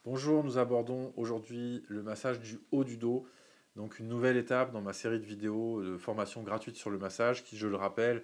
Bonjour, nous abordons aujourd'hui le massage du haut du dos, donc une nouvelle étape dans ma série de vidéos de formation gratuite sur le massage qui, je le rappelle,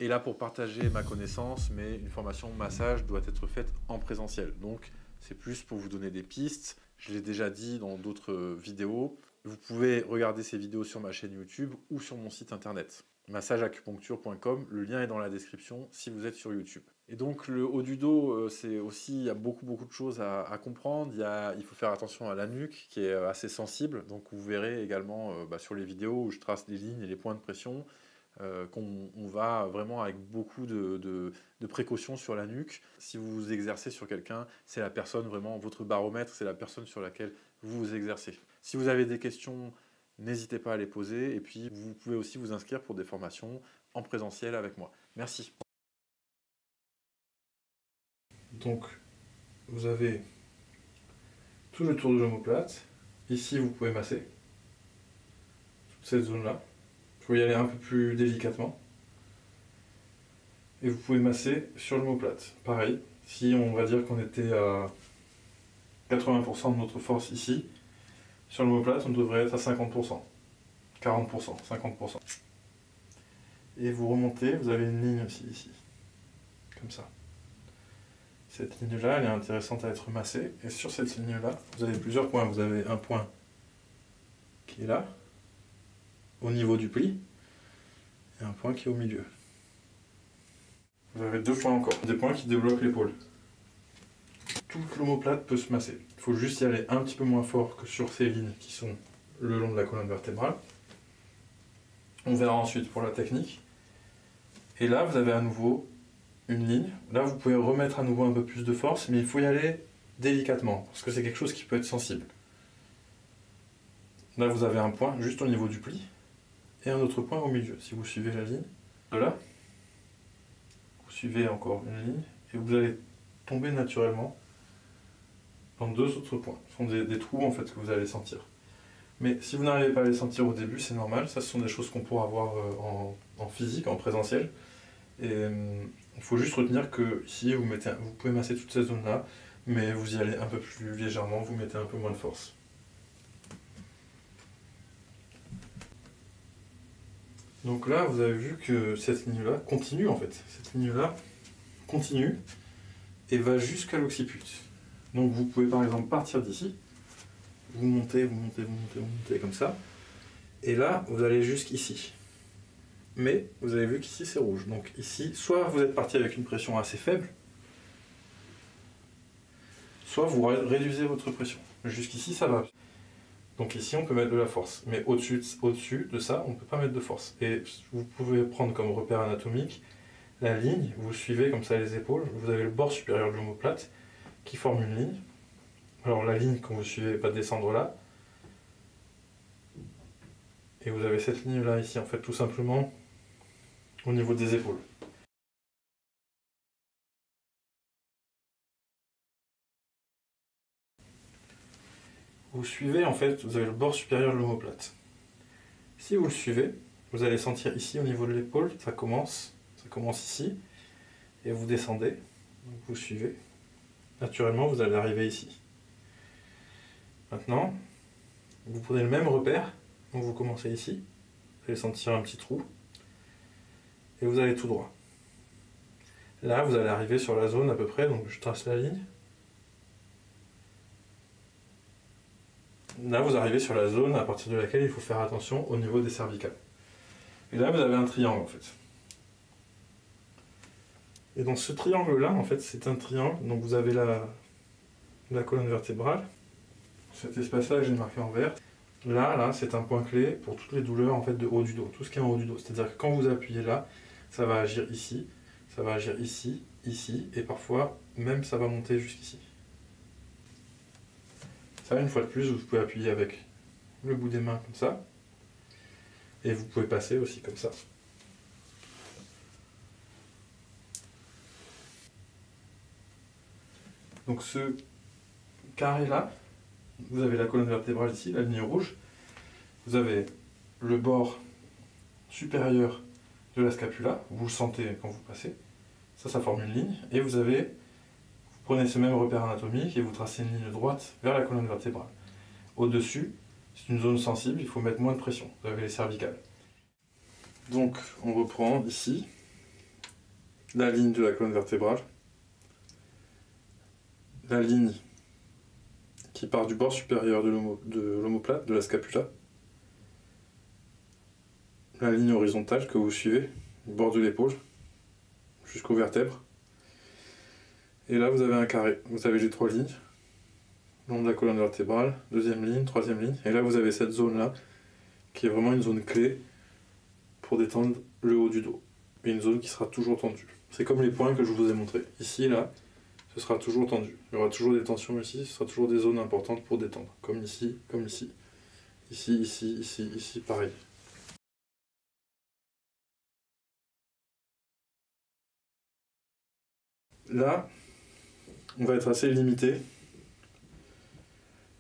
est là pour partager ma connaissance, mais une formation massage doit être faite en présentiel. Donc c'est plus pour vous donner des pistes, je l'ai déjà dit dans d'autres vidéos. Vous pouvez regarder ces vidéos sur ma chaîne YouTube ou sur mon site internet massageacupuncture.com, le lien est dans la description si vous êtes sur YouTube. Et donc le haut du dos, c'est aussi, il y a beaucoup de choses à comprendre. Il faut faire attention à la nuque qui est assez sensible, donc vous verrez également sur les vidéos où je trace les lignes et les points de pression, qu'on va vraiment avec beaucoup de précautions sur la nuque. Si vous vous exercez sur quelqu'un, c'est la personne vraiment, votre baromètre, c'est la personne sur laquelle vous vous exercez. Si vous avez des questions, n'hésitez pas à les poser, et puis vous pouvez aussi vous inscrire pour des formations en présentiel avec moi. Merci. Donc, vous avez tout le tour de l'omoplate. Ici, vous pouvez masser toute cette zone-là. Il faut y aller un peu plus délicatement. Et vous pouvez masser sur l'omoplate. Pareil, si on va dire qu'on était à 80% de notre force ici, sur l'omoplate, on devrait être à 50%, 40%, 50%. Et vous remontez, vous avez une ligne aussi ici, comme ça. Cette ligne-là, elle est intéressante à être massée. Et sur cette ligne-là, vous avez plusieurs points. Vous avez un point qui est là, au niveau du pli, et un point qui est au milieu. Vous avez deux points encore, des points qui débloquent l'épaule. Toute l'omoplate peut se masser. Il faut juste y aller un petit peu moins fort que sur ces lignes qui sont le long de la colonne vertébrale. On verra ensuite pour la technique. Et là, vous avez à nouveau une ligne. Là, vous pouvez remettre à nouveau un peu plus de force, mais il faut y aller délicatement, parce que c'est quelque chose qui peut être sensible. Là, vous avez un point juste au niveau du pli, et un autre point au milieu. Si vous suivez la ligne, de là, vous suivez encore une ligne, et vous allez tomber naturellement dans deux autres points. Ce sont des trous en fait que vous allez sentir. Mais si vous n'arrivez pas à les sentir au début, c'est normal. Ça, ce sont des choses qu'on pourra voir en physique, en présentiel. Et il faut juste retenir que ici, vous pouvez masser toute cette zone-là, mais vous y allez un peu plus légèrement, vous mettez un peu moins de force. Donc là, vous avez vu que cette ligne-là continue en fait. Cette ligne-là continue et va jusqu'à l'occiput. Donc vous pouvez par exemple partir d'ici, vous montez comme ça, et là, vous allez jusqu'ici. Mais vous avez vu qu'ici c'est rouge. Donc ici, soit vous êtes parti avec une pression assez faible, soit vous réduisez votre pression. Jusqu'ici ça va. Donc ici on peut mettre de la force. Mais au-dessus de ça, on ne peut pas mettre de force. Et vous pouvez prendre comme repère anatomique la ligne, vous suivez comme ça les épaules, vous avez le bord supérieur de l'omoplate qui forme une ligne. Alors la ligne, quand vous suivez, va descendre là. Et vous avez cette ligne là ici, en fait, tout simplement au niveau des épaules. Vous suivez, en fait, vous avez le bord supérieur de l'omoplate. Si vous le suivez, vous allez sentir ici au niveau de l'épaule, ça commence ici, et vous descendez, donc vous suivez. Naturellement, vous allez arriver ici. Maintenant, vous prenez le même repère, donc vous commencez ici, vous allez sentir un petit trou, et vous allez tout droit. Là, vous allez arriver sur la zone à peu près, donc je trace la ligne. Là, vous arrivez sur la zone à partir de laquelle il faut faire attention au niveau des cervicales. Et là, vous avez un triangle en fait. Et dans ce triangle-là, en fait, c'est un triangle. Donc vous avez la colonne vertébrale. Cet espace-là que j'ai marqué en vert. Là, c'est un point clé pour toutes les douleurs en fait de haut du dos. Tout ce qui est en haut du dos. C'est-à-dire que quand vous appuyez là, ça va agir ici, ça va agir ici, ici, et parfois même ça va monter jusqu'ici. Ça, une fois de plus, vous pouvez appuyer avec le bout des mains comme ça. Et vous pouvez passer aussi comme ça. Donc ce carré-là, vous avez la colonne vertébrale ici, la ligne rouge. Vous avez le bord supérieur de la scapula, vous le sentez quand vous passez. Ça forme une ligne. Et vous prenez ce même repère anatomique et vous tracez une ligne droite vers la colonne vertébrale. Au-dessus, c'est une zone sensible, il faut mettre moins de pression. Vous avez les cervicales. Donc, on reprend ici la ligne de la colonne vertébrale, la ligne qui part du bord supérieur de l'omoplate, de la scapula, la ligne horizontale que vous suivez, du bord de l'épaule, jusqu'aux vertèbres. Et là, vous avez un carré. Vous avez les 3 lignes, le long de la colonne vertébrale, deuxième ligne, troisième ligne. Et là, vous avez cette zone-là, qui est vraiment une zone clé pour détendre le haut du dos. Et une zone qui sera toujours tendue. C'est comme les points que je vous ai montrés. Ici, là, ce sera toujours tendu. Il y aura toujours des tensions ici, ce sera toujours des zones importantes pour détendre. Comme ici, comme ici. Ici, ici, ici, ici, pareil. Là, on va être assez limité.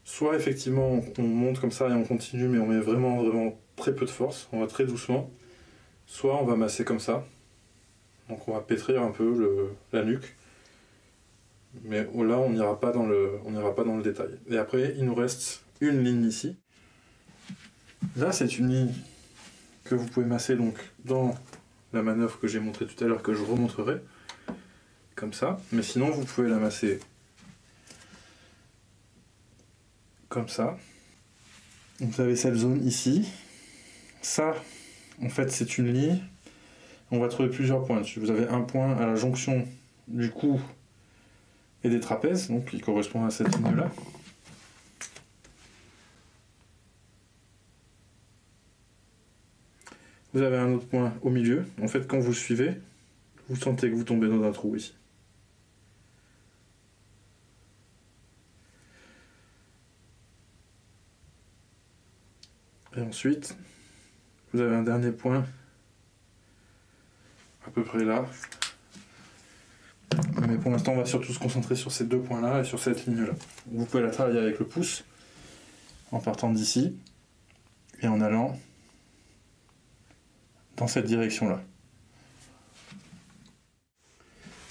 Soit effectivement on monte comme ça et on continue, mais on met vraiment très peu de force, on va très doucement. Soit on va masser comme ça. Donc on va pétrir un peu la nuque. Mais là on n'ira pas dans le détail. Et après il nous reste une ligne ici. Là c'est une ligne que vous pouvez masser donc dans la manœuvre que j'ai montrée tout à l'heure, que je remontrerai. Comme ça. Mais sinon vous pouvez la masser comme ça. Donc vous avez cette zone ici. Ça, en fait, c'est une ligne. On va trouver plusieurs points dessus. Vous avez un point à la jonction du cou et des trapèzes, donc qui correspond à cette ligne-là. Vous avez un autre point au milieu. En fait, quand vous suivez, vous sentez que vous tombez dans un trou ici. Et ensuite, vous avez un dernier point, à peu près là. Mais pour l'instant, on va surtout se concentrer sur ces 2 points-là et sur cette ligne-là. Vous pouvez la travailler avec le pouce, en partant d'ici, et en allant dans cette direction-là.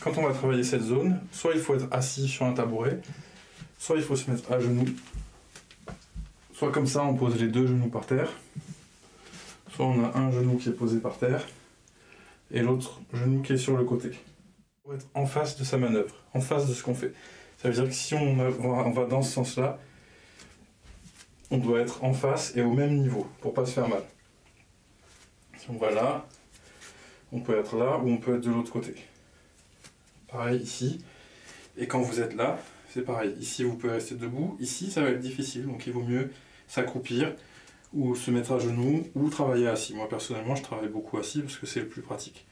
Quand on va travailler cette zone, soit il faut être assis sur un tabouret, soit il faut se mettre à genoux. Soit comme ça, on pose les 2 genoux par terre. Soit on a un genou qui est posé par terre et l'autre genou qui est sur le côté. Il faut être en face de sa manœuvre, en face de ce qu'on fait. Ça veut dire que si on va dans ce sens-là, on doit être en face et au même niveau pour pas se faire mal. Si on va là, on peut être là ou on peut être de l'autre côté. Pareil ici. Et quand vous êtes là, c'est pareil. Ici, vous pouvez rester debout. Ici, ça va être difficile, donc il vaut mieux s'accroupir ou se mettre à genoux ou travailler assis. Moi, personnellement, je travaille beaucoup assis parce que c'est le plus pratique.